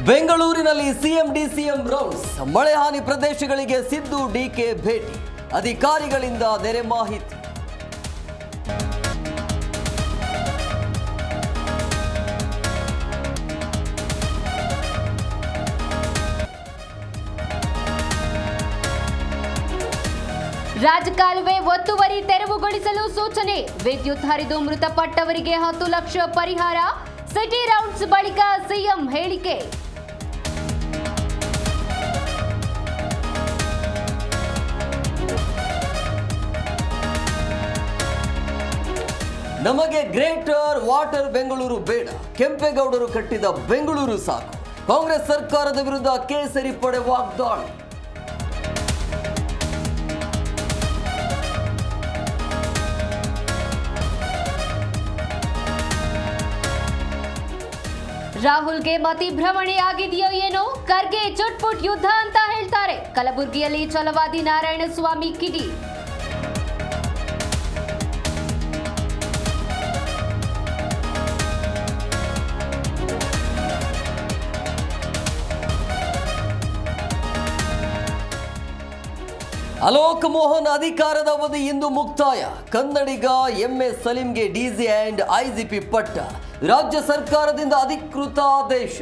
ಬೆಂಗಳೂರಿನಲ್ಲಿ CM DCM rounds. ಮಳೆ ಹಾನಿ ಪ್ರದೇಶಗಳಿಗೆ ಸಿದ್ದು ಡಿಕೆ ಭೇಟಿ. ಅಧಿಕಾರಿಗಳಿಂದ ನೆರೆ ಮಾಹಿತಿ. ರಾಜಕಾಲುವೆ ಒತ್ತುವರಿ ತೆರವುಗೊಳಿಸಲು ಸೂಚನೆ. ವಿದ್ಯುತ್ ಹರಿದು ಮೃತಪಟ್ಟವರಿಗೆ 10 ಲಕ್ಷ ಪರಿಹಾರ. ಸಿಟಿ ರೌಂಡ್ಸ್ ಬಳಿಕ ಸಿಎಂ ಹೇಳಿಕೆ. ನಮಗೆ ಗ್ರೇಟರ್ ವಾಟರ್ ಬೆಂಗಳೂರು ಬೇಡ. ಕೆಂಪೇಗೌಡರು ಕಟ್ಟಿದ ಬೆಂಗಳೂರು ಸಾಕು. ಕಾಂಗ್ರೆಸ್ ಸರ್ಕಾರದ ವಿರುದ್ಧ ಕೇಸರಿ ಪಡೆ ವಾಗ್ದಾಳಿ. ರಾಹುಲ್ಗೆ ಮತಿ ಭ್ರಮಣೆ ಆಗಿದೆಯೋ ಏನೋ, ಖರ್ಗೆ ಚುಟ್ಪುಟ್ ಯುದ್ಧ ಅಂತ ಹೇಳ್ತಾರೆ. ಕಲಬುರಗಿಯಲ್ಲಿ ಛಲವಾದಿ ನಾರಾಯಣಸ್ವಾಮಿ ಕಿಡಿ. ಅಲೋಕ್ ಮೋಹನ್ ಅಧಿಕಾರದ ಅವಧಿ ಇಂದು ಮುಕ್ತಾಯ. ಕನ್ನಡಿಗ ಎಂಎಸ್ ಸಲೀಂಗೆ ಡಿಸಿ ಅಂಡ್ ಐಜಿಪಿ ಪಟ್ಟ. ರಾಜ್ಯ ಸರ್ಕಾರದಿಂದ ಅಧಿಕೃತ ಆದೇಶ.